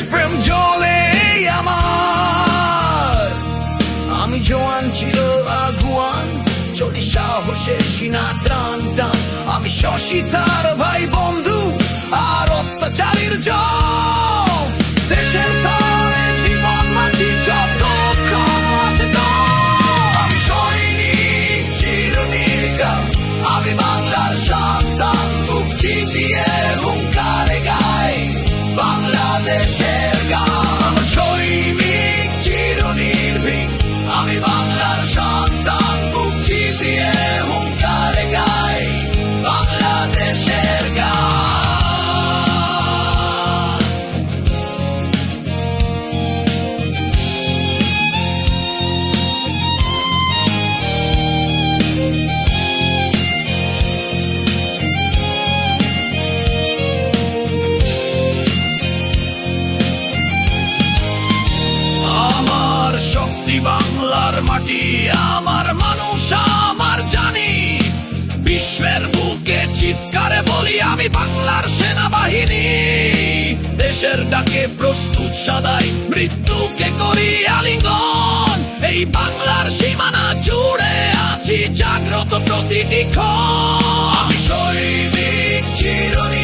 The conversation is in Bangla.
দেশপ্রেম জলে আমার। আমি জোয়ান চির আগুয়ান, চলি সাহসে সিনা টান টান। আমি শশী তার ভাই বন্ধু আর অত্যাচারীর জম। দেশের তারে জীবন মাঝি যতক্ষণ আছে দম। আমি সৈনিক চিরনির্ঘাত, আমি বাংলার সন্তান। বুক চিতিয়ে হুঙ্কারে গাই বাংলাদেশের গান। আমার সৈনিক চিরনির্ভীক, আমি বাংলার সন্তান। বুক চিতিয়ে হুঙ্কারে গাই বাংলাদেশের গান। আমার শক্তি বাংলার মাটি, আমার মানুষ আমার জানি। বিশ্বের বুকে চিৎকারে বলি আমি বাংলার সেনাবাহিনী। দেশের ডাকে প্রস্তুত সদাই, মৃত্যুকে করি আলিঙ্গন। এই বাংলার সীমানা জুড়ে আছি জাগ্রত প্রতিটি ক্ষণ। আমি সৈনিক চিরনি